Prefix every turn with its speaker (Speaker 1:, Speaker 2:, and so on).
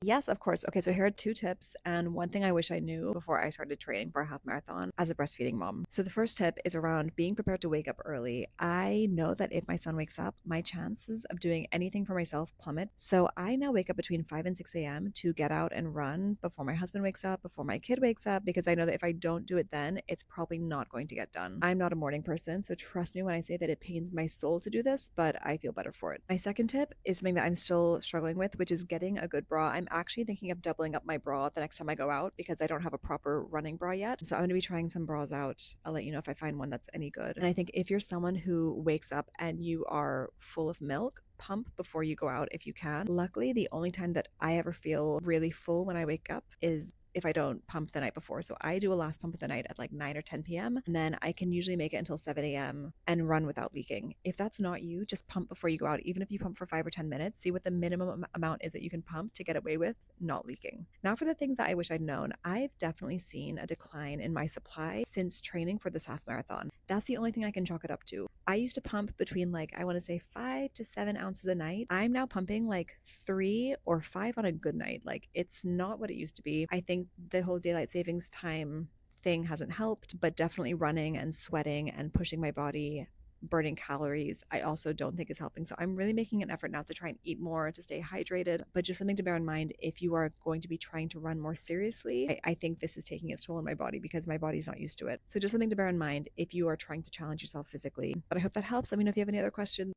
Speaker 1: Yes, of course. Okay, so here are two tips and one thing I wish I knew before I started training for a half marathon as a breastfeeding mom. So the first tip is around being prepared to wake up early. I know that if my son wakes up, my chances of doing anything for myself plummet. So I now wake up between 5 and 6 a.m. to get out and run before my husband wakes up, before my kid wakes up, because I know that if I don't do it then, it's probably not going to get done. I'm not a morning person, so trust me when I say that it pains my soul to do this, but I feel better for it. My second tip is something that I'm still struggling with, which is getting a good bra. I'm actually thinking of doubling up my bra the next time I go out because I don't have a proper running bra yet. So I'm going to be trying some bras out. I'll let you know if I find one that's any good. And I think if you're someone who wakes up and you are full of milk, pump before you go out if you can. Luckily, the only time that I ever feel really full when I wake up is if I don't pump the night before. So I do a last pump of the night at like 9 or 10 p.m. And then I can usually make it until 7 a.m. and run without leaking. If that's not you, just pump before you go out. Even if you pump for 5 or 10 minutes, see what the minimum amount is that you can pump to get away with not leaking. Now, for the things that I wish I'd known, I've definitely seen a decline in my supply since training for this half marathon. That's the only thing I can chalk it up to. I used to pump between like, I want to say 5 to 7 ounces a night. I'm now pumping like 3 or 5 on a good night. Like, it's not what it used to be. I think the whole daylight savings time thing hasn't helped, but definitely running and sweating and pushing my body, burning calories, I also don't think is helping. So I'm really making an effort now to try and eat more, to stay hydrated, but just something to bear in mind if you are going to be trying to run more seriously. I think this is taking its toll on my body because my body's not used to it. So just something to bear in mind if you are trying to challenge yourself physically. But I hope that helps. Let me know if you have any other questions.